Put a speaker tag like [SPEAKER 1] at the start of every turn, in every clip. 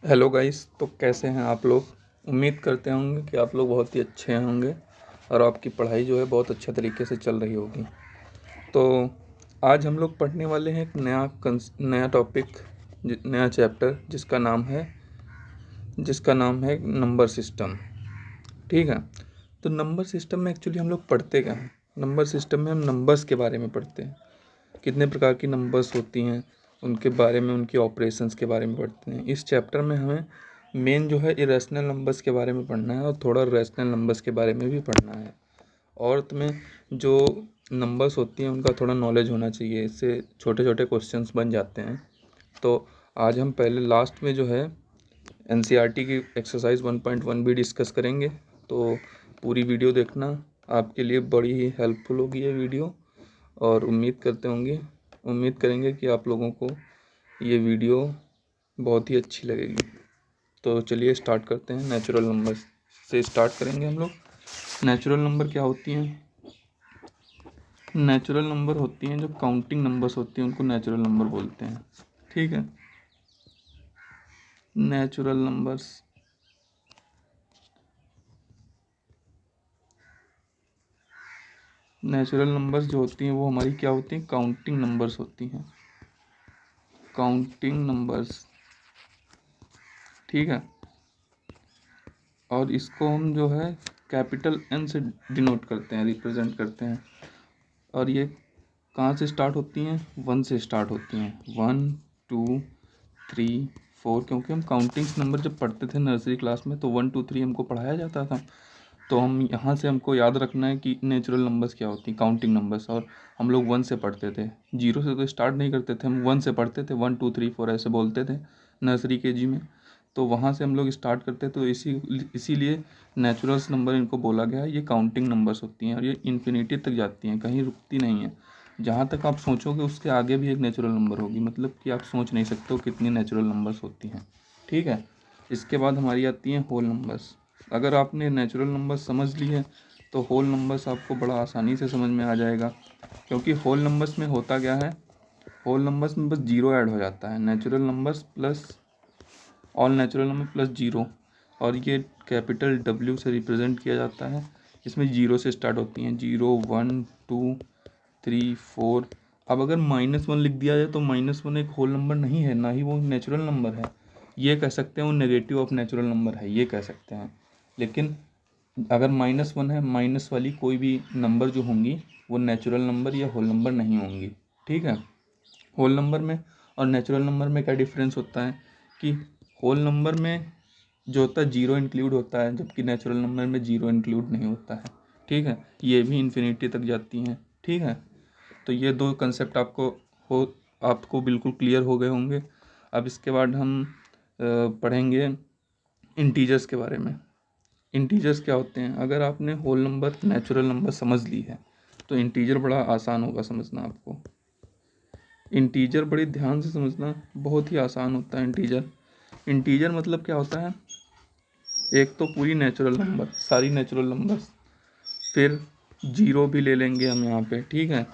[SPEAKER 1] Hello guys, तो कैसे हैं आप लोग। उम्मीद करते होंगे कि आप लोग बहुत ही अच्छे होंगे और आपकी पढ़ाई जो है बहुत अच्छे तरीके से चल रही होगी। तो आज हम लोग पढ़ने वाले हैं एक नया टॉपिक, नया चैप्टर जिसका नाम है नंबर सिस्टम। ठीक है। तो नंबर सिस्टम में एक्चुअली हम लोग पढ़ते क्या हैं। नंबर सिस्टम में हम नंबर्स के बारे में पढ़ते हैं, कितने प्रकार की नंबर्स होती हैं उनके बारे में, उनकी ऑपरेशंस के बारे में पढ़ते हैं। इस चैप्टर में हमें मेन जो है इरेशनल नंबर्स के बारे में पढ़ना है और थोड़ा रेशनल नंबर्स के बारे में भी पढ़ना है। और तुम्हें जो नंबर्स होती हैं उनका थोड़ा नॉलेज होना चाहिए, इससे छोटे छोटे क्वेश्चंस बन जाते हैं। तो आज हम पहले लास्ट में जो है एनसीईआरटी की एक्सरसाइज 1.1 भी डिस्कस करेंगे। तो पूरी वीडियो देखना, आपके लिए बड़ी ही हेल्पफुल होगी ये वीडियो। और उम्मीद करेंगे कि आप लोगों को ये वीडियो बहुत ही अच्छी लगेगी। तो चलिए स्टार्ट करते हैं। नेचुरल नंबर से स्टार्ट करेंगे हम लोग। नेचुरल नंबर क्या होती हैं। नेचुरल नंबर होती हैं जो काउंटिंग नंबर्स होती हैं, उनको नेचुरल नंबर बोलते हैं। ठीक है। नेचुरल नंबर्स जो होती हैं वो हमारी क्या होती हैं, काउंटिंग नंबर्स होती हैं। काउंटिंग नंबर्स, ठीक है। और इसको हम जो है कैपिटल एन से डिनोट करते हैं, रिप्रेजेंट करते हैं। और ये कहाँ से स्टार्ट होती हैं, 1 से स्टार्ट होती हैं। 1 2 3 4, क्योंकि हम काउंटिंग्स नंबर जब पढ़ते थे नर्सरी क्लास में तो 1 2 3 हमको पढ़ाया जाता था। तो हम यहाँ से हमको याद रखना है कि नेचुरल नंबर्स क्या होती हैं, काउंटिंग नंबर्स। और हम लोग 1 से पढ़ते थे, 0 से तो स्टार्ट नहीं करते थे, हम 1 से पढ़ते थे। 1 2 3 4 ऐसे बोलते थे नर्सरी केजी में। तो वहाँ से हम लोग स्टार्ट करते। तो इसीलिए नेचुरल्स नंबर इनको बोला गया है। ये काउंटिंग नंबर्स होती हैं और ये इन्फिनिटी तक जाती हैं, कहीं रुकती नहीं है। जहाँ तक आप सोचोगे उसके आगे भी एक नेचुरल नंबर होगी, मतलब कि आप सोच नहीं सकते हो कितनी नेचुरल नंबर्स होती हैं। ठीक है। इसके बाद हमारी आती हैं होल नंबर्स। अगर आपने नेचुरल नंबर्स समझ ली है तो होल नंबर्स आपको बड़ा आसानी से समझ में आ जाएगा। क्योंकि होल नंबर्स में होता क्या है, होल नंबर्स में बस जीरो ऐड हो जाता है। Natural numbers plus all natural number plus zero, और ये कैपिटल डब्ल्यू से रिप्रेजेंट किया जाता है। इसमें जीरो से स्टार्ट होती हैं, 0 1 2 3 4। अब अगर -1 लिख दिया जाए तो -1 एक होल नंबर नहीं है, ना ही वो नेचुरल नंबर है। ये कह सकते हैं वो नेगेटिव ऑफ नेचुरल नंबर है, ये कह सकते हैं। लेकिन अगर -1 है, माइनस वाली कोई भी नंबर जो होंगी वो नेचुरल नंबर या होल नंबर नहीं होंगी। ठीक है। होल नंबर में और नेचुरल नंबर में क्या डिफरेंस होता है कि होल नंबर में जो होता है जीरो इंक्लूड होता है, जबकि नेचुरल नंबर में जीरो इंक्लूड नहीं होता है। ठीक है। ये भी इन्फिनिटी तक जाती हैं। ठीक है। तो ये दो कंसेप्ट आपको बिल्कुल क्लियर हो गए होंगे। अब इसके बाद हम पढ़ेंगे इंटीजर्स के बारे में। इंटीजर्स क्या होते हैं। अगर आपने होल नंबर, नेचुरल नंबर समझ ली है तो इंटीजर बड़ा आसान होगा समझना आपको। इंटीजर बड़ी ध्यान से समझना, बहुत ही आसान होता है इंटीजर। इंटीजर मतलब क्या होता है, एक तो पूरी नेचुरल नंबर, सारी नेचुरल नंबर्स, फिर जीरो भी ले लेंगे हम यहाँ पे। ठीक है।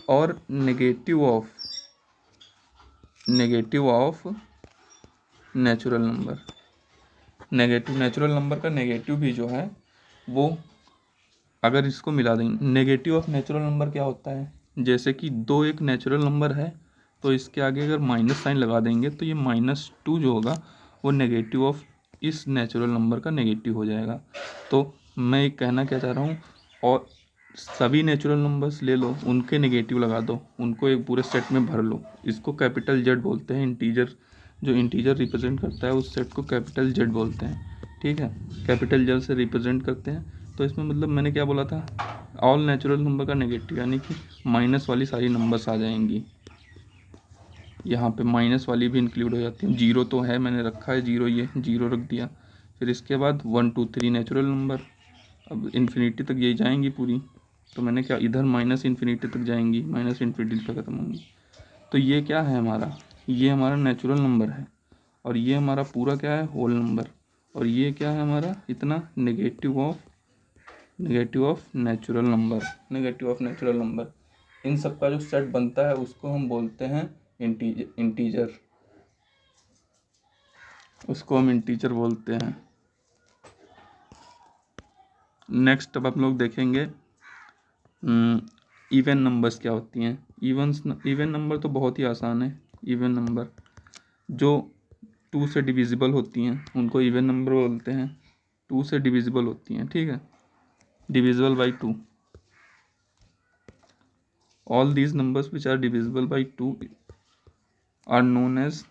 [SPEAKER 1] और negative of natural number. Natural number का नेगेटिव भी जो है वो, अगर इसको मिला देंगे, नेगेटिव ऑफ नेचुरल नंबर क्या होता है, जैसे कि 2 एक नेचुरल नंबर है तो इसके आगे अगर माइनस साइन लगा देंगे तो ये -2 जो होगा वो नेगेटिव ऑफ इस नेचुरल नंबर का नेगेटिव हो जाएगा। तो मैं एक कहना क्या चाह रहा हूँ, और सभी नेचुरल नंबर्स ले लो, उनके नेगेटिव लगा दो, उनको एक पूरे सेट में भर लो। इसको कैपिटल जेड बोलते हैं। इंटीजर, जो इंटीजर रिप्रेजेंट करता है उस सेट को कैपिटल जेड बोलते हैं। ठीक है। कैपिटल जेड से रिप्रेजेंट करते हैं। तो इसमें मतलब मैंने क्या बोला था, ऑल नेचुरल नंबर का नेगेटिव, यानी कि माइनस वाली सारी नंबर्स आ जाएंगी। यहाँ पे माइनस वाली भी इंक्लूड हो जाती है। जीरो तो है, मैंने रखा है जीरो, ये जीरो रख दिया। फिर इसके बाद 1 2 3 नेचुरल नंबर, अब इन्फिनिटी तक यही जाएंगी पूरी। तो मैंने क्या, इधर माइनस इन्फिनिटी तक जाएंगी, माइनस इन्फिनिटी पर ख़त्म होंगी। तो ये क्या है हमारा, ये हमारा नेचुरल नंबर है। और ये हमारा पूरा क्या है, होल नंबर। और ये क्या है हमारा, इतना नेगेटिव ऑफ नेचुरल नंबर। इन सब का जो सेट बनता है उसको हम बोलते हैं इंटीजर। उसको हम इंटीजर बोलते हैं। नेक्स्ट अब हम लोग देखेंगे इवन नंबर्स क्या होती हैं। इवन नंबर तो बहुत ही आसान है। इवन नंबर जो 2 से डिविजिबल होती हैं उनको इवन नंबर बोलते हैं। 2 से डिविजिबल होती हैं, ठीक है, divisible by 2। All these numbers which are divisible by 2 are known as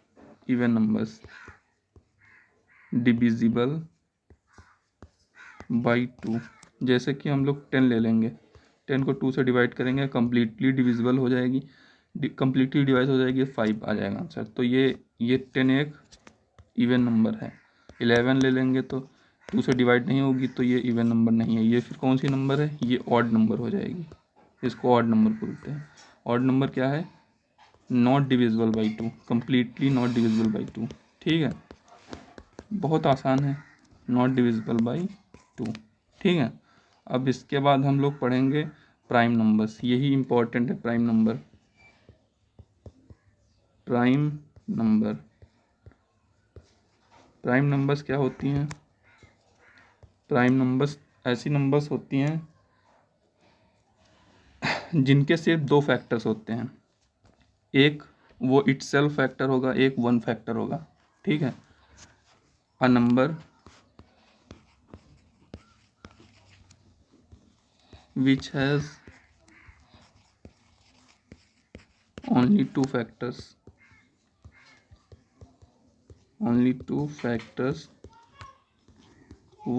[SPEAKER 1] even numbers. Divisible by 2, जैसे कि हम लोग 10 ले लेंगे, 10 को 2 से डिवाइड करेंगे, कम्प्लीटली डिविजिबल हो जाएगी, कम्प्लीटली डिवाइड हो जाएगी, 5 आ जाएगा आंसर। तो ये 10 एक इवन नंबर है। 11 ले लेंगे तो 2 से डिवाइड नहीं होगी, तो ये इवन नंबर नहीं है। ये फिर कौन सी नंबर है? ये ऑड नंबर हो जाएगी, इसको ऑड नंबर बोलते हैं। ऑड नंबर क्या है? Not divisible by 2, completely not divisible by 2, ठीक है, बहुत आसान है, नॉट डिविजिबल बाई 2, ठीक है। अब इसके बाद हम लोग पढ़ेंगे प्राइम नंबर्स, यही इम्पोर्टेंट है। Prime number, prime number, prime numbers क्या होती हैं? प्राइम नंबर्स ऐसी नंबर्स होती हैं जिनके सिर्फ 2 फैक्टर्स होते हैं। एक वो इटसेल्फ फैक्टर होगा, एक वन फैक्टर होगा, ठीक है। A number which has only 2 factors, only 2 factors,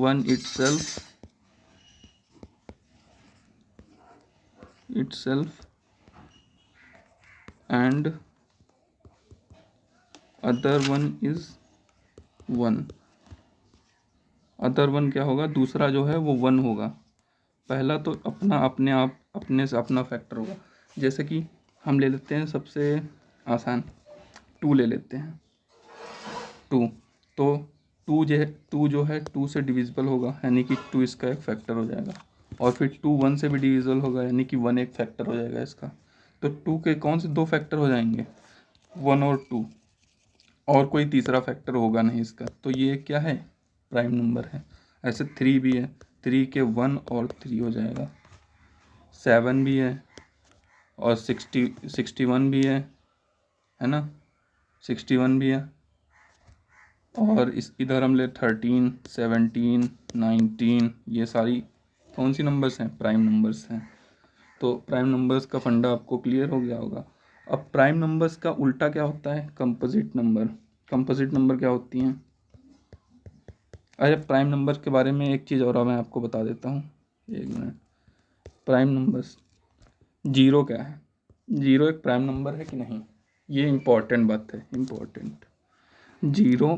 [SPEAKER 1] one itself and other one is 1। Other one क्या होगा? दूसरा जो है वो 1 होगा। पहला तो अपने आप अपने से अपना फैक्टर होगा। जैसे कि हम ले लेते हैं सबसे आसान, 2 ले लेते हैं। 2 तो 2 जो है 2 से डिविजिबल होगा, यानी कि 2 इसका एक फैक्टर हो जाएगा। और फिर 2 1 से भी डिविजिबल होगा, यानी कि 1 एक फैक्टर हो जाएगा इसका। तो 2 के कौन से 2 फैक्टर हो जाएंगे? 1 और 2, और कोई तीसरा फैक्टर होगा नहीं इसका। तो ये क्या है? प्राइम नंबर है। ऐसे 3 भी है, 3 के 1 और 3 हो जाएगा। 7 भी है और 61 भी है ना, 61 भी है। और इस इधर हम ले 13, 17, 19, ये सारी कौन सी नंबर्स हैं? प्राइम नंबर्स हैं। तो प्राइम नंबर्स का फंडा आपको क्लियर हो गया होगा। अब प्राइम नंबर्स का उल्टा क्या होता है? Composite number. कंपोजिट नंबर क्या होती हैं? अरे प्राइम नंबर के बारे में एक चीज़ और मैं आपको बता देता हूँ, एक मिनट। प्राइम नंबर्स, जीरो क्या है? जीरो एक प्राइम नंबर है कि नहीं? ये इम्पोर्टेंट बात है, इम्पोर्टेंट। जीरो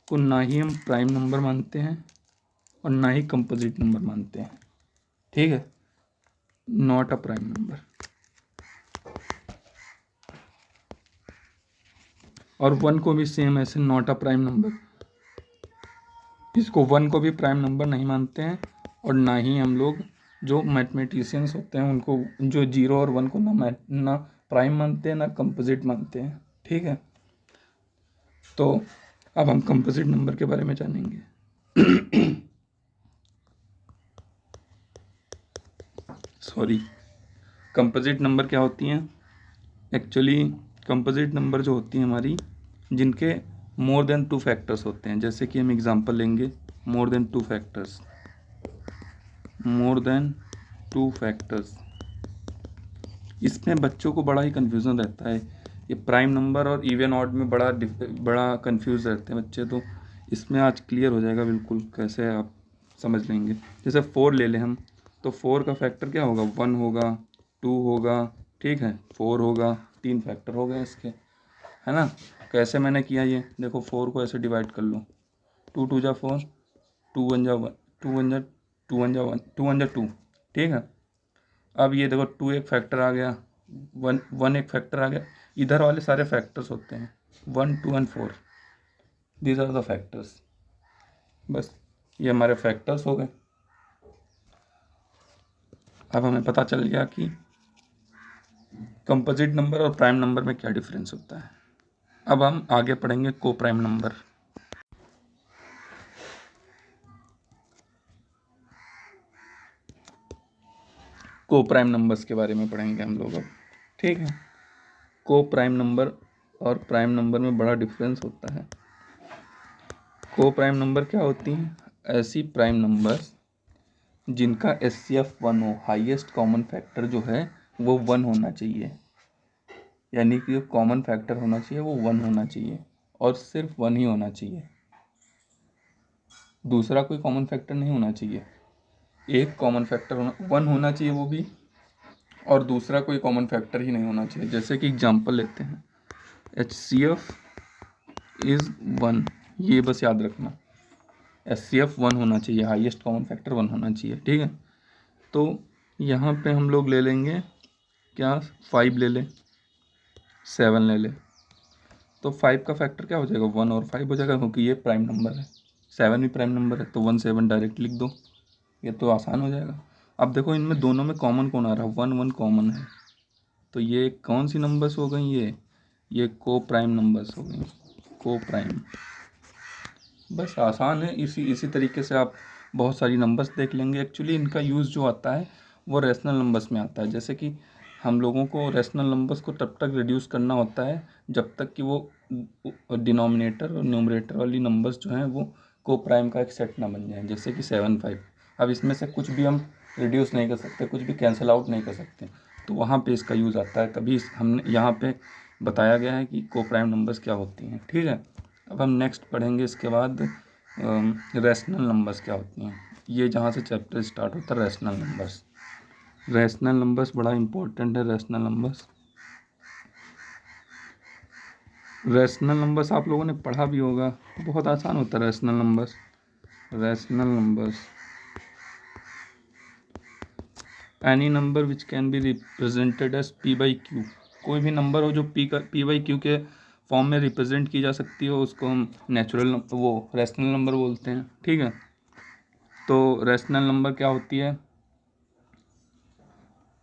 [SPEAKER 1] को ना ही हम प्राइम नंबर मानते हैं और ना ही कंपोजिट नंबर मानते हैं, ठीक है, नॉट अ प्राइम नंबर। और 1 को भी सेम ऐसे, नॉट अ प्राइम नंबर। इसको 1 को भी प्राइम नंबर नहीं मानते हैं और ना ही हम लोग जो मैथमेटिशियंस होते हैं उनको, जो 0 और 1 को ना प्राइम मानते हैं ना कंपोजिट मानते हैं, ठीक है। तो अब हम कंपोजिट नंबर के बारे में जानेंगे। सॉरी, कंपोजिट नंबर क्या होती हैं? एक्चुअली कंपोजिट नंबर जो होती हैं हमारी, जिनके मोर देन 2 फैक्टर्स होते हैं। जैसे कि हम एग्जांपल लेंगे, more than 2 factors, more than 2 factors. इसमें बच्चों को बड़ा ही कन्फ्यूज़न रहता है। ये प्राइम नंबर और इवन ऑड में बड़ा कन्फ्यूज़ रहते हैं बच्चे। तो इसमें आज क्लियर हो जाएगा बिल्कुल, कैसे आप समझ लेंगे। जैसे 4 ले लें हम, तो 4 का फैक्टर क्या होगा? 1 होगा, 2 होगा, ठीक है, 4 होगा, 3 फैक्टर हो गए इसके, है ना। कैसे मैंने किया ये देखो, 4 को ऐसे डिवाइड कर लो, 2 2 जा 4, 2 1 जा 1, 2 1 जा 2 1 जा 1, 2 1 जा 2, ठीक है। अब ये देखो 2 एक फैक्टर आ गया, 1 एक फैक्टर आ गया। इधर वाले सारे फैक्टर्स होते हैं 1 2 and 4, these are the factors. बस ये हमारे फैक्टर्स हो गए। अब हमें पता चल गया कि कंपोजिट नंबर और प्राइम नंबर में क्या डिफरेंस होता है। अब हम आगे पढ़ेंगे को प्राइम नंबर। को प्राइम नंबर्स के बारे में पढ़ेंगे हम लोग अब। ठीक है, को प्राइम नंबर और प्राइम नंबर में बड़ा डिफरेंस होता है। को प्राइम नंबर क्या होती हैं? ऐसी प्राइम नंबर्स जिनका HCF 1 हो, हाईएस्ट कॉमन फैक्टर जो है वो 1 होना चाहिए, यानी कि जो कॉमन फैक्टर होना चाहिए वो 1 होना चाहिए और सिर्फ 1 ही होना चाहिए, दूसरा कोई कॉमन फैक्टर नहीं होना चाहिए। एक कॉमन फैक्टर 1 होना चाहिए वो भी, और दूसरा कोई कॉमन फैक्टर ही नहीं होना चाहिए। जैसे कि एग्जांपल लेते हैं, HCF इज़ 1, ये बस याद रखना, HCF 1 होना चाहिए, हाईएस्ट कॉमन फैक्टर 1 होना चाहिए। ठीक है, तो यहाँ पे हम लोग ले लेंगे क्या, 5 ले लें, 7 ले लें, तो 5 का फैक्टर क्या हो जाएगा, 1 और 5 हो जाएगा, क्योंकि ये प्राइम नंबर है, 7 भी प्राइम नंबर है, तो 1 7 डायरेक्ट लिख दो, ये तो आसान हो जाएगा। अब देखो इनमें दोनों में कॉमन कौन आ रहा है, 1 1 कॉमन है, तो ये कौन सी नंबर्स हो गई, ये को प्राइम नंबर्स हो गई, को प्राइम। बस आसान है, इसी तरीके से आप बहुत सारी नंबर्स देख लेंगे। एक्चुअली इनका यूज़ जो आता है वो रेशनल नंबर्स में आता है। जैसे कि हम लोगों को रेशनल नंबर्स को तब तक रिड्यूस करना होता है जब तक कि वो डिनोमिनेटर और न्यूमरेटर वाली नंबर्स जो हैं वो को प्राइम का एक सेट ना बन जाए, जैसे कि 7 5। अब इसमें से कुछ भी हम रिड्यूस नहीं कर सकते, कुछ भी कैंसिल आउट नहीं कर सकते, तो वहाँ पे इसका यूज़ आता है। तभी हमने यहाँ पे बताया गया है कि को प्राइम नंबर्स क्या होती हैं। ठीक है, अब हम नेक्स्ट पढ़ेंगे इसके बाद रैशनल नंबर्स क्या होती हैं। ये जहाँ से चैप्टर स्टार्ट होता है, रैशनल नंबर्स। रैशनल नंबर्स बड़ा इंपॉर्टेंट है। रैशनल नंबर्स, रैशनल नंबर्स आप लोगों ने पढ़ा भी होगा, बहुत आसान होता है rational numbers. Rational numbers, any number which can be represented as P by Q। कोई भी नंबर हो जो P बाई Q के फॉर्म में रिप्रेजेंट की जा सकती हो, उसको हम नेचुरल वो रैशनल नंबर बोलते हैं। ठीक है, तो रैशनल नंबर क्या होती है,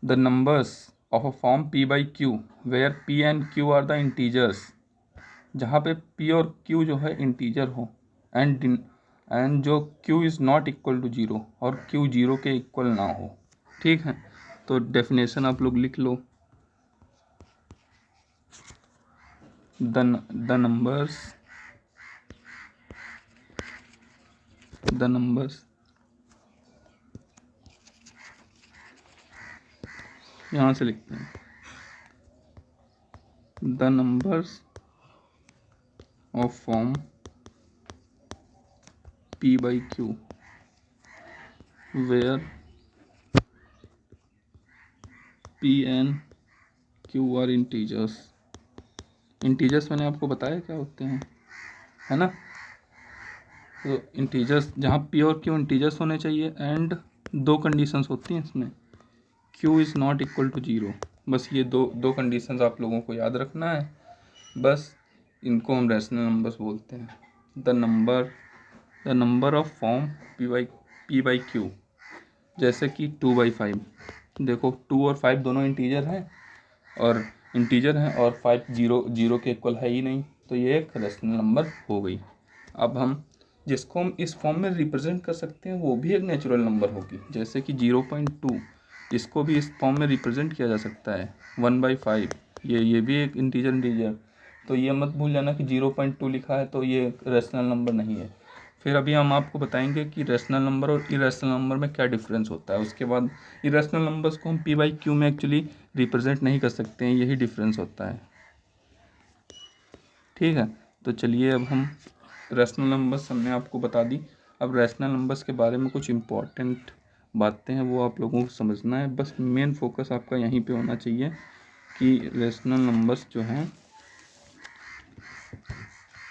[SPEAKER 1] the numbers of a form P by Q where P and Q are the integers. जहाँ पे P और Q जो है इंटीजर हो, एंड जो Q is not equal to 0 और Q 0 के इक्वल ना हो। ठीक है, तो डेफिनेशन आप लोग लिख लो, द नंबर्स यहाँ से लिखते हैं, the numbers of form P by Q where P and Q are integers. Integers मैंने आपको बताया क्या होते हैं, है ना। तो इंटीजर्स जहाँ P और Q इंटीजर्स होने चाहिए, एंड दो कंडीशंस होती हैं इसमें, Q is not equal to 0। बस ये दो कंडीशंस आप लोगों को याद रखना है, बस इनको हम रैशनल नंबर्स बोलते हैं। The number of form P by Q, जैसे कि 2 बाई 5। देखो 2 और 5 दोनों इंटीजर हैं, और 5 0 के इक्वल है ही नहीं, तो ये एक रैशनल नंबर हो गई। अब हम जिसको हम इस फॉर्म में रिप्रेजेंट कर सकते हैं वो भी एक नेचुरल नंबर होगी, जैसे कि 0.2, इसको भी इस फॉर्म में रिप्रेजेंट किया जा सकता है। 1 बाई 5, ये भी एक इंटीजर, तो ये मत भूल जाना कि 0.2 लिखा है तो ये रैशनल नंबर नहीं है। फिर अभी हम आपको बताएंगे कि रैशनल नंबर और इरेशनल नंबर में क्या डिफरेंस होता है। उसके बाद इरेशनल नंबर्स को हम P बाई Q में एक्चुअली रिप्रेजेंट नहीं कर सकते हैं, यही डिफरेंस होता है। ठीक है, तो चलिए अब हम रैशनल नंबर्स हमने आपको बता दी। अब रैशनल नंबर्स के बारे में कुछ इम्पॉर्टेंट बातें हैं, वो आप लोगों को समझना है। बस मेन फोकस आपका यहीं पे होना चाहिए कि रैशनल नंबर्स जो हैं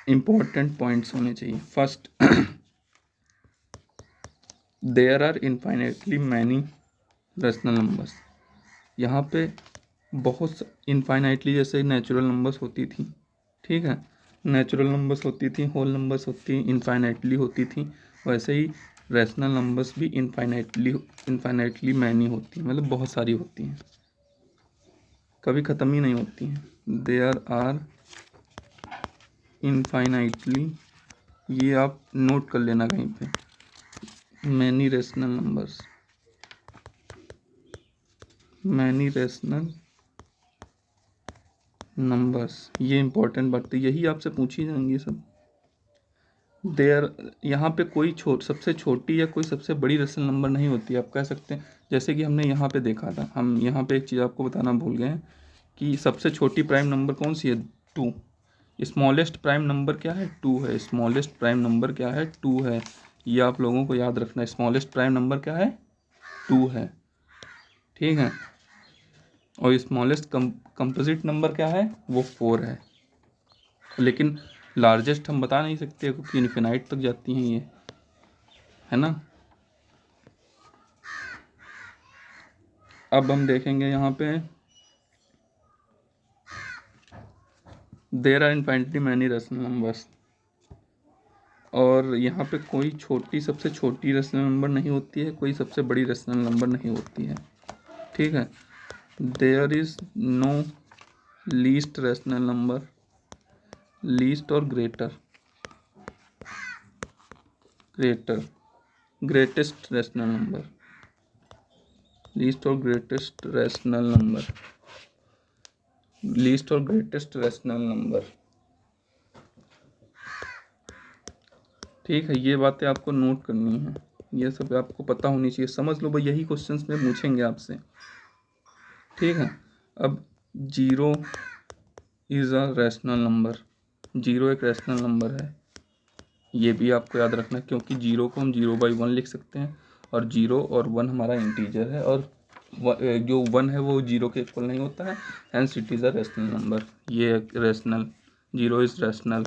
[SPEAKER 1] इम्पॉर्टेंट पॉइंट्स होने चाहिए। First, there are infinitely many rational numbers. यहाँ पे बहुत इनफाइनाइटली, जैसे नेचुरल नंबर्स होती थी, ठीक है, नेचुरल नंबर्स होती थी, होल नंबर्स होती, इनफाइनाइटली होती थी, वैसे ही रैशनल नंबर्स भी इनफाइनाइटली मैनी होती हैं, मतलब बहुत सारी होती हैं, कभी ख़त्म ही नहीं होती हैं। देयर आर इनफाइनाइटली, ये आप नोट कर लेना कहीं पे, many rational numbers. Many rational numbers, ये इंपॉर्टेंट बात है, यही आपसे पूछी जाएंगी सब। देयर, यहाँ पे कोई सबसे छोटी या कोई सबसे बड़ी रेशनल नंबर नहीं होती, आप कह सकते हैं। जैसे कि हमने यहाँ पे देखा था, हम यहाँ पे एक चीज़ आपको बताना भूल गए हैं कि सबसे छोटी प्राइम नंबर कौन सी है, 2। स्मॉलेस्ट प्राइम नंबर क्या है, 2 है। स्मॉलेस्ट प्राइम नंबर क्या है, 2 है। ये आप लोगों को याद रखना है, स्मॉलेस्ट प्राइम नंबर क्या है, 2 है। ठीक है। और स्मॉलेस्ट कंपोजिट नंबर क्या है, वो 4 है। लेकिन लार्जेस्ट हम बता नहीं सकते क्योंकि इन्फिनाइट तक जाती हैं ये, है ना। अब हम देखेंगे यहाँ पे there are infinitely many rational numbers, और यहाँ पे कोई सबसे छोटी रेशनल नंबर नहीं होती है, कोई सबसे बड़ी रेशनल नंबर नहीं होती है। ठीक है। There is no least rational number, least और ग्रेटेस्ट रेशनल नंबर, लीस्ट और ग्रेटेस्ट रेशनल नंबर, लीस्ट और ग्रेटेस्ट रेशनल नंबर। ठीक है, ये बातें आपको नोट करनी है, ये सब आपको पता होनी चाहिए, समझ लो भाई, यही क्वेश्चंस में पूछेंगे आपसे। ठीक है। अब 0 इज़ अ रैशनल नंबर, 0 एक रैशनल नंबर है, ये भी आपको याद रखना, क्योंकि 0 को हम 0/1 लिख सकते हैं, और 0 और 1 हमारा इंटीजर है, और जो 1 है वो 0 के इक्वल नहीं होता है, hence it is a rational number. ये रैशनल, 0 इज़ रैशनल।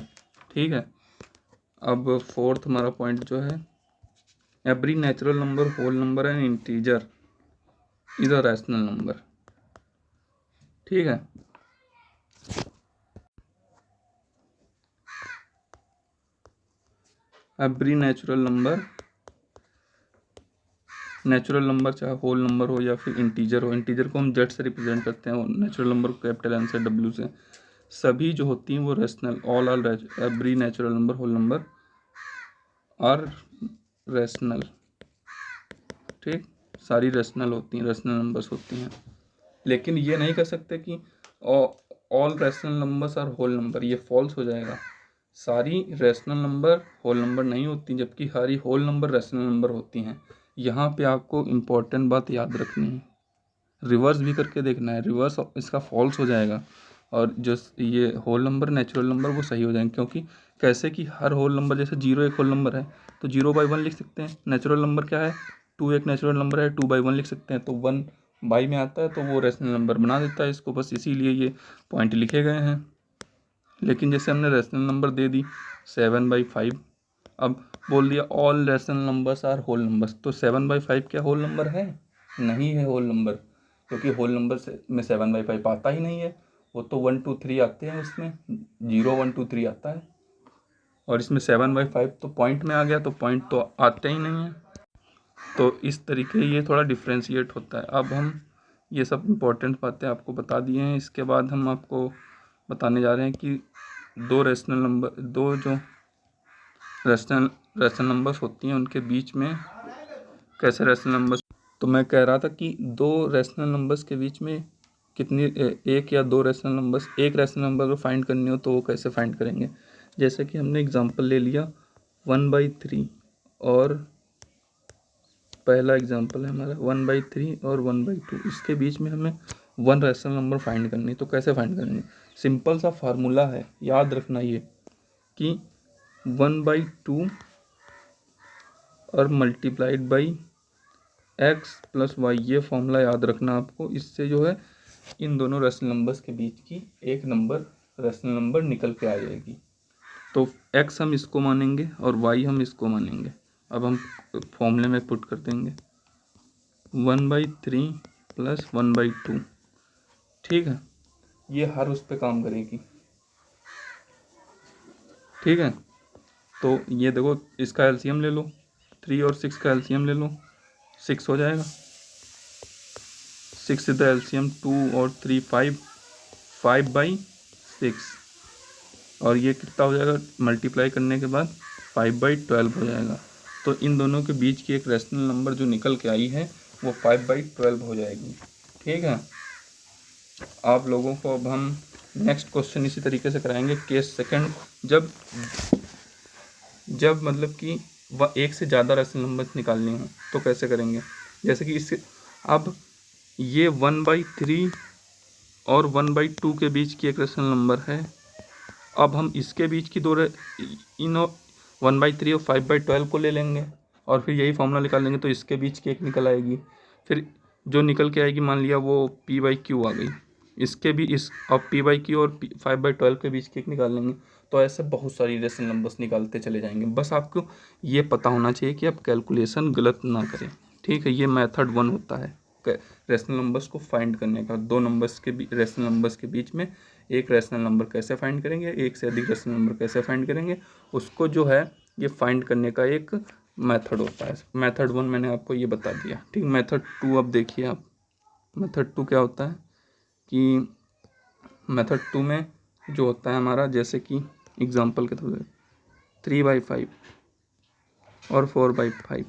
[SPEAKER 1] ठीक है। अब फोर्थ हमारा पॉइंट जो है, every natural number, whole number and integer is a rational number. ठीक है। एवरी नेचुरल नंबर चाहे होल नंबर हो या फिर इंटीजर हो, इंटीजर को हम जेड से रिप्रेजेंट करते हैं और नेचुरल नंबर को कैपिटल एन से, डब्ल्यू से, सभी जो होती हैं वो rational, all every natural number, whole number are rational. ठीक, सारी रैशनल होती हैं, रैशनल नंबर्स होती हैं। लेकिन ये नहीं कह सकते कि all rational numbers are whole number, ये फॉल्स हो जाएगा। सारी रैशनल नंबर होल नंबर नहीं होती, जबकि सारी होल नंबर रैशनल नंबर होती हैं। यहाँ पे आपको इम्पोर्टेंट बात याद रखनी है, रिवर्स भी करके देखना है, रिवर्स इसका फॉल्स हो जाएगा, और जो ये होल नंबर नेचुरल नंबर वो सही हो जाएंगे। क्योंकि कैसे कि हर होल नंबर, जैसे 0 एक होल नंबर है तो 0/1 लिख सकते हैं, नेचुरल नंबर क्या है, 2 एक नेचुरल नंबर है, 2/1 लिख सकते हैं, तो 1 बाई में आता है तो वो रैशनल नंबर बना देता है इसको, बस इसीलिए ये पॉइंट लिखे गए हैं। लेकिन जैसे हमने रैशनल नंबर दे दी 7/5, अब बोल दिया all rational numbers are whole numbers, तो 7/5 क्या होल नंबर है, नहीं है होल नंबर, क्योंकि होल नंबर में 7/5 आता ही नहीं है, वो तो 1 2 3 आते हैं, उसमें 0 1 2 3 आता है, और इसमें 7/5 तो पॉइंट में आ गया, तो पॉइंट तो आते ही नहीं है। तो इस तरीके ये थोड़ा डिफ्रेंशिएट होता है। अब हम ये सब इम्पोर्टेंट बातें आपको बता दिए हैं, इसके बाद हम आपको बताने जा रहे हैं कि दो जो रैशनल नंबर्स होती हैं उनके बीच में कैसे रैशनल नंबर्स। तो मैं कह रहा था कि दो रैशनल नंबर्स के बीच में कितनी एक या दो रैशनल नंबर्स, एक रैशनल नंबर को फाइंड करनी हो तो वो कैसे फाइंड करेंगे। जैसे कि हमने एग्जांपल ले लिया 1/3, और पहला एग्जांपल है हमारा 1/3 और 1/2, इसके बीच में हमें वन रैशनल नंबर फाइंड करनी, तो कैसे फाइंड करेंगे। सिंपल सा फार्मूला है, याद रखना ये कि 1/2 और मल्टीप्लाइड बाई x+y, ये फॉर्मूला याद रखना आपको। इससे जो है इन दोनों रैशनल नंबर्स के बीच की एक रैशनल नंबर निकल के आ जाएगी। तो x हम इसको मानेंगे और y हम इसको मानेंगे। अब हम फॉर्मूले में पुट कर देंगे 1/3 + 1/2। ठीक है, ये हर उस पर काम करेगी। ठीक है, तो ये देखो, इसका एलसीएम ले लो, 3 और 6 का एलसीएम ले लो, 6 हो जाएगा। 6 इज द एलसीएम, 2 और 3 5/6, और ये कितना हो जाएगा मल्टीप्लाई करने के बाद 5/12 हो जाएगा। तो इन दोनों के बीच की एक रैशनल नंबर जो निकल के आई है वो 5/12 हो जाएगी। ठीक है। आप लोगों को अब हम नेक्स्ट क्वेश्चन इसी तरीके से कराएंगे। केस सेकंड, जब मतलब कि वह एक से ज़्यादा रैशनल नंबर्स निकालनी हो तो कैसे करेंगे। जैसे कि इससे अब ये 1/3 और 1/2 के बीच की एक रैशनल नंबर है। अब हम इसके बीच की इन 1/3 और 5/12 को ले लेंगे और फिर यही फॉर्मूला निकाल लेंगे तो इसके बीच की एक निकल आएगी। फिर जो निकल के आएगी, मान लिया वो P/Q आ गई, इसके भी इस अब P/Q और 5/12 के बीच की एक निकाल लेंगे। तो ऐसे बहुत सारी रेशनल नंबर्स निकालते चले जाएंगे। बस आपको ये पता होना चाहिए कि आप कैलकुलेशन गलत ना करें। ठीक है, ये मेथड 1 होता है रेशनल नंबर्स को फाइंड करने का। दो नंबर्स के रेशनल नंबर्स के बीच में एक रेशनल नंबर कैसे फाइंड करेंगे, एक से अधिक रेशनल नंबर कैसे फाइंड करेंगे, उसको जो है ये फाइंड करने का एक मेथड होता है। मेथड 1 मैंने आपको ये बता दिया। ठीक, मेथड 2 अब देखिए आप। मेथड 2 क्या होता है कि मेथड 2 में जो होता है हमारा, जैसे कि एग्जांपल के तौर पर 3/5 और 4/5,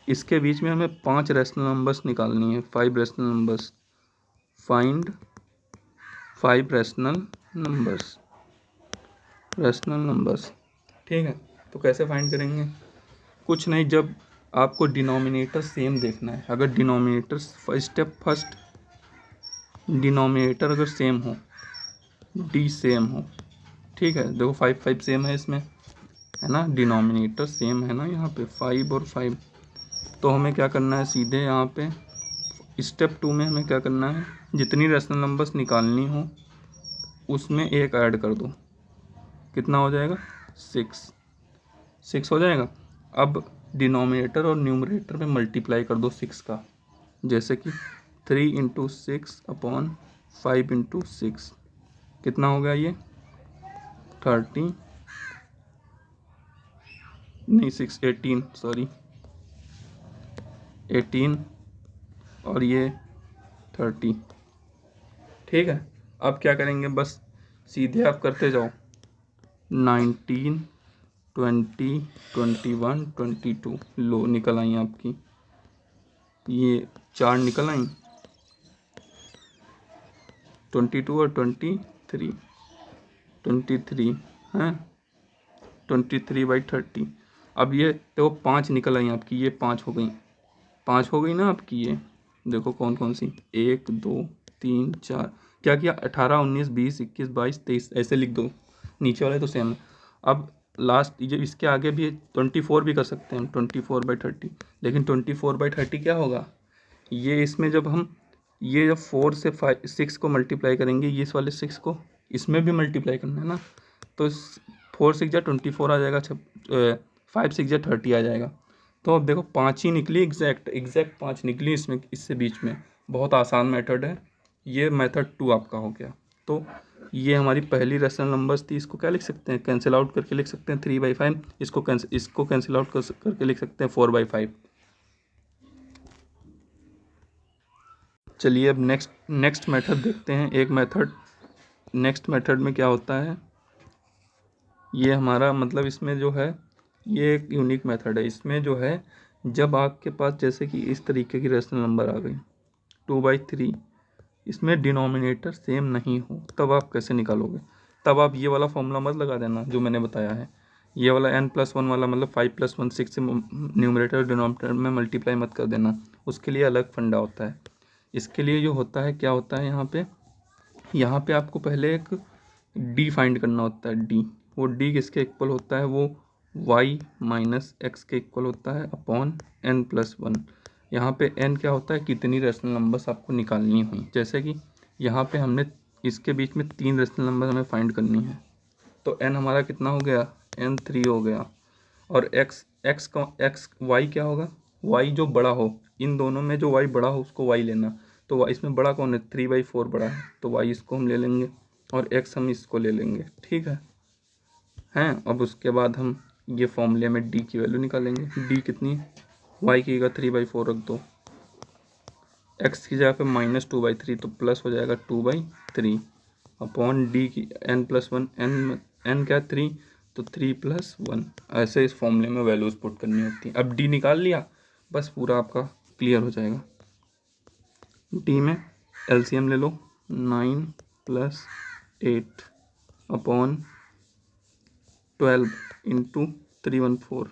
[SPEAKER 1] इसके बीच में हमें 5 रैशनल नंबर्स निकालनी है। 5 rational numbers, find 5 rational numbers. ठीक है, तो कैसे फाइंड करेंगे। कुछ नहीं, जब आपको डिनोमिनेटर सेम देखना है। अगर डिनोमिनेटर फर्स्ट डिनोमिनेटर अगर सेम हो, डी सेम हो, ठीक है, देखो 5 सेम है इसमें, है ना, डिनोमिनेटर सेम है ना यहाँ पे 5 और 5। तो हमें क्या करना है, सीधे यहाँ पे स्टेप 2 में हमें क्या करना है, जितनी रैशनल नंबर्स निकालनी हो उसमें एक ऐड कर दो। कितना हो जाएगा, 6 हो जाएगा। अब डिनोमिनेटर और न्यूमरेटर में मल्टीप्लाई कर दो 6 का। जैसे कि 3 × 6/5 × 6 कितना हो गया, ये 30 नहीं 18 सॉरी 18 और ये 30। ठीक है, अब क्या करेंगे, बस सीधे आप करते जाओ। 19, 20, 21, 22 लो निकल आई आपकी, ये 4 निकल आई, 22 और 23 हैं, 23/30। अब ये तो 5 निकल आई आपकी, ये 5 हो गई, 5 हो गई ना आपकी। ये देखो कौन कौन सी, 1 2 3 4, क्या किया, 18, 19, 20, 21, 22, 23 ऐसे लिख दो। नीचे वाले तो सेम है। अब लास्ट जो इसके आगे भी 24 भी कर सकते हैं हम, 24/30। लेकिन 24/30 क्या होगा, ये इसमें जब 4 से 6 को मल्टीप्लाई करेंगे, ये इस वाले 6 को इसमें भी मल्टीप्लाई करना है ना, तो 4 6 × 24 आ जाएगा, 5 6 × 30 आ जाएगा। तो अब देखो 5 ही निकली, एग्जैक्ट 5 निकली इसमें, इससे बीच में। बहुत आसान मेथड है ये, मेथड 2 आपका हो गया। तो ये हमारी पहली रैशनल नंबर्स थी, इसको क्या लिख सकते हैं, कैंसिल आउट करके लिख सकते हैं 3/5। इसको कैंसिल आउट करके लिख सकते हैं 4/5। चलिए अब नेक्स्ट मेथड देखते हैं। नेक्स्ट मेथड में क्या होता है, ये हमारा मतलब इसमें जो है ये एक यूनिक मेथड है। इसमें जो है जब आपके पास जैसे कि इस तरीके की रैशनल नंबर आ गई 2/3, इसमें डिनोमिनेटर सेम नहीं हो, तब आप कैसे निकालोगे। तब आप ये वाला फॉर्मूला मत लगा देना जो मैंने बताया है, ये वाला n+1 वाला, मतलब 5 + 1 6 से न्यूमरेटर और डिनोमिनेटर में मल्टीप्लाई मत कर देना। उसके लिए अलग फंडा होता है। इसके लिए जो होता है, क्या होता है, यहाँ पे आपको पहले एक डी फाइंड करना होता है। डी, वो डी किसके इक्वल होता है, वो y - x के इक्वल होता है अपॉन n+1। यहाँ पे n क्या होता है, कितनी रैशनल नंबर्स आपको निकालनी हुई। जैसे कि यहाँ पे हमने इसके बीच में 3 रैशनल नंबर हमें फाइंड करनी है, तो n हमारा कितना हो गया, n3 हो गया। और y क्या होगा, y जो बड़ा हो, इन दोनों में जो y बड़ा हो उसको y लेना। तो y इसमें बड़ा कौन है, 3/4 बड़ा है, तो y इसको हम ले लेंगे और x हम इसको ले लेंगे। ठीक है हैं। अब उसके बाद हम ये फॉर्मूले में d की वैल्यू निकालेंगे। d कितनी, y की जगह 3/4 रख दो, x की जगह पे -2/3, तो प्लस हो जाएगा 2/3 अपॉन d की n+1, n क्या 3, तो 3 + 1। ऐसे इस फॉर्मूले में वैल्यूज पुट करनी होती है। अब d निकाल लिया, बस पूरा आपका क्लियर हो जाएगा। डी में एलसीएम ले लो, 9 + 8 अपॉन 12 इंटू 314,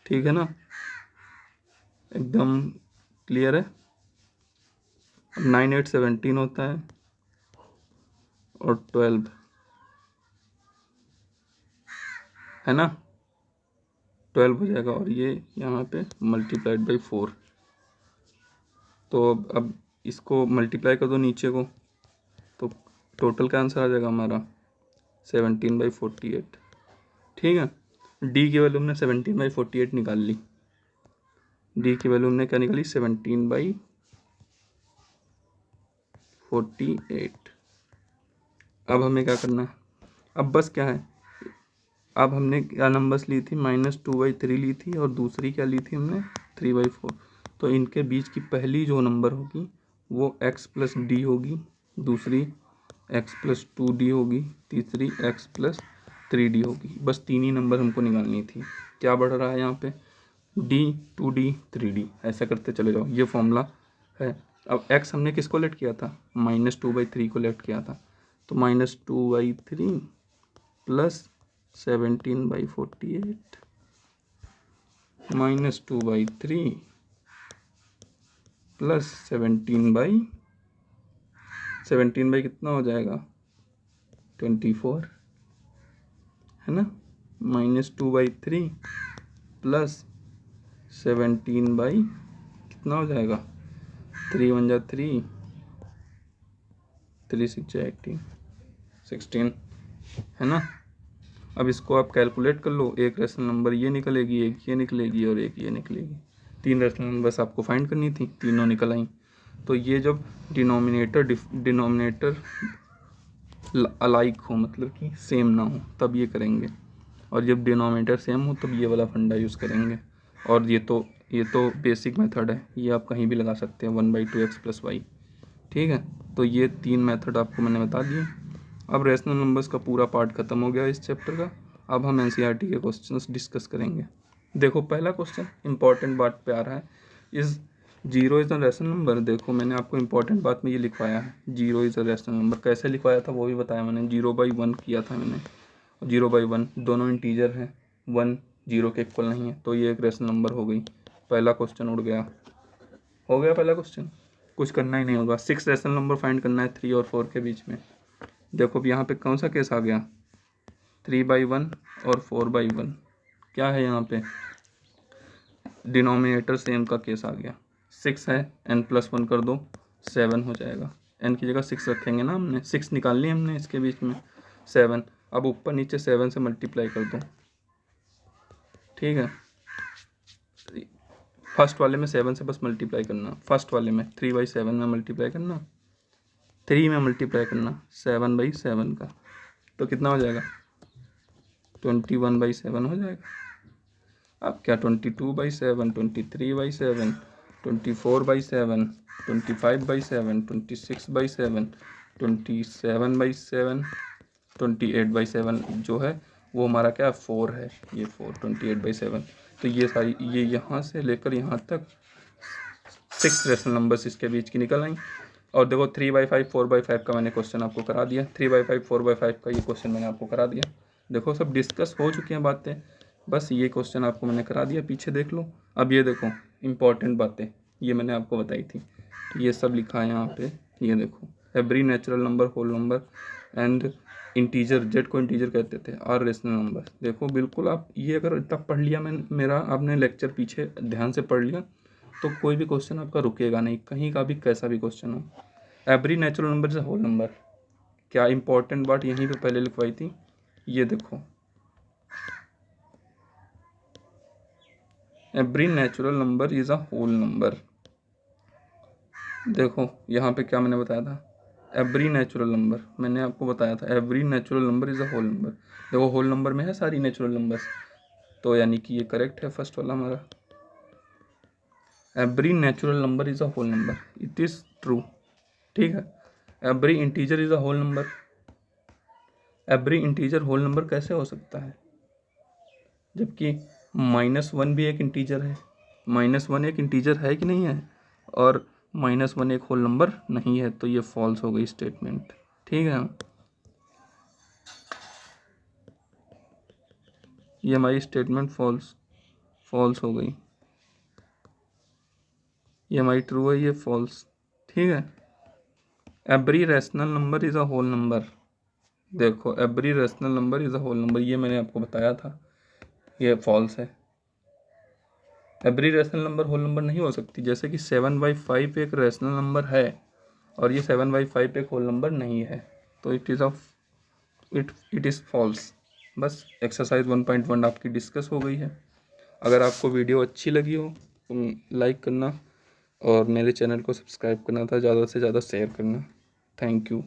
[SPEAKER 1] ठीक है ना, एकदम क्लियर है। 9 8 17 होता है और 12 है ना, 12 हो जाएगा और ये यहाँ पे मल्टीप्लाइड बाई 4। तो अब इसको मल्टीप्लाई कर दो नीचे को, तो टोटल का आंसर आ जाएगा हमारा 17/48, ठीक है। डी की वैल्यू हमने 17/48 निकाल ली। डी की वैल्यू हमने क्या निकाली, 17/48। अब हमें क्या करना है, अब बस क्या है, अब हमने क्या नंबर्स ली थी, -2/3 ली थी और दूसरी क्या ली थी हमने, 3/4। तो इनके बीच की पहली जो नंबर होगी वो x + d होगी, दूसरी x + 2d होगी, तीसरी x + 3d होगी। बस तीन ही नंबर हमको निकालनी थी। क्या बढ़ रहा है यहाँ पे, d 2d 3d, ऐसा करते चले जाओ, ये फॉर्मूला है। अब x हमने किसको लेट किया था, -2/3 को लेट किया था, तो -2/3 + 17/48 -2/3 + 17 कितना हो जाएगा, 24, है ना, -2/3 + 17 कितना हो जाएगा, 3 × 1 = 3, 3 × 6 = 18, 16, है ना। अब इसको आप कैलकुलेट कर लो, एक रेशनल नंबर ये निकलेगी, एक ये निकलेगी और एक ये निकलेगी। तीन रेशनल नंबर्स आपको फाइंड करनी थी, तीनों निकल आई। तो ये जब डिनोमिनेटर अलाइक हो, मतलब कि सेम ना हो, तब ये करेंगे, और जब डिनोमिनेटर सेम हो तब ये वाला फंडा यूज़ करेंगे। और ये तो बेसिक मेथड है, ये आप कहीं भी लगा सकते हैं, 1/2x + y, ठीक है। तो ये तीन मेथड आपको मैंने बता दिए। अब रेशनल नंबर्स का पूरा पार्ट खत्म हो गया इस चैप्टर का। अब हम एनसीईआरटी के क्वेश्चंस डिस्कस करेंगे। देखो पहला क्वेश्चन इंपॉर्टेंट बात पे आ रहा है, is 0 is a rational number. देखो मैंने आपको इंपॉर्टेंट बात में ये लिखवाया है, 0 इज़ अ रेशनल नंबर। कैसे लिखवाया था वो भी बताया मैंने, 0/1 किया था मैंने, 0/1 दोनों इंटीजर हैं, 1 0 के इक्वल नहीं है, तो ये एक रेशनल नंबर हो गई। पहला क्वेश्चन उड़ गया, हो गया पहला क्वेश्चन, कुछ करना ही नहीं होगा। 6 रेशनल नंबर फाइंड करना है 3 और 4 के बीच में। देखो अब यहाँ पे कौन सा केस आ गया, 3/1 और 4/1, क्या है यहाँ पे, डिनोमिनेटर सेम का केस आ गया। 6 है, n+1 कर दो, 7 हो जाएगा। n की जगह 6 रखेंगे ना, हमने 6 निकाल ली हमने इसके बीच में, 7। अब ऊपर नीचे 7 से मल्टीप्लाई कर दो, ठीक है। फर्स्ट वाले में 7 से बस मल्टीप्लाई करना, फर्स्ट वाले में 3/7 में मल्टीप्लाई करना, 3 में मल्टीप्लाई करना 7/7 का, तो कितना हो जाएगा, 21/7 हो जाएगा। अब क्या, 22/7, 23/7, 24/7, 25/7, 26/7, 27/7, 28/7 जो है वो हमारा क्या 4 है, ये 4, 28/7। तो ये सारी, ये यहाँ से लेकर यहाँ तक 6 रेशनल नंबर्स इसके बीच की निकल आई। और देखो 3/5, 4/5 का मैंने क्वेश्चन आपको करा दिया, 3/5, 4/5 का ये क्वेश्चन मैंने आपको करा दिया। देखो सब डिस्कस हो चुकी हैं बातें, बस ये क्वेश्चन आपको मैंने करा दिया, पीछे देख लो। अब ये देखो इंपॉर्टेंट बातें, ये मैंने आपको बताई थी, ये सब लिखा है यहाँ पे, ये देखो, every natural number, whole number and integer, Z को इंटीजर कहते थे, आर रेशनल नंबर। देखो बिल्कुल आप ये अगर तब पढ़ लिया मेरा आपने लेक्चर पीछे ध्यान से पढ़ लिया, तो कोई भी क्वेश्चन आपका रुकेगा नहीं, कहीं का भी कैसा भी क्वेश्चन हो। Every natural number is a whole number, क्या इंपॉर्टेंट बात यहीं पे पहले लिखवाई थी, ये देखो, every natural number is a whole number. देखो यहाँ पे क्या मैंने बताया था, एवरी नेचुरल नंबर, मैंने आपको बताया था every natural number is a whole number. देखो होल नंबर में है सारी नेचुरल नंबर्स, तो यानी कि ये करेक्ट है फर्स्ट वाला हमारा, every natural number is a whole number, it is true, ठीक है। Every integer is a whole number, every integer whole number कैसे हो सकता है, जबकि -1 भी एक इंटीजर है, -1 एक इंटीजर है कि नहीं है, और -1 एक होल नंबर नहीं है, तो ये फॉल्स हो गई स्टेटमेंट। ठीक है, ये हमारी स्टेटमेंट फॉल्स हो गई। ये हमारी ट्रू है, ये फॉल्स। ठीक है, every rational number is a whole number. देखो, every rational number is a whole number, ये मैंने आपको बताया था, ये फॉल्स है। Every rational number whole number नहीं हो सकती, जैसे कि 7/5 एक रैशनल नंबर है और ये 7/5 एक होल नंबर नहीं है, तो इट इज़ फॉल्स। बस एक्सरसाइज 1.1 आपकी डिस्कस हो गई है। अगर आपको वीडियो अच्छी लगी हो तो लाइक करना और मेरे चैनल को सब्सक्राइब करना था, ज़्यादा से ज़्यादा शेयर करना। Thank you.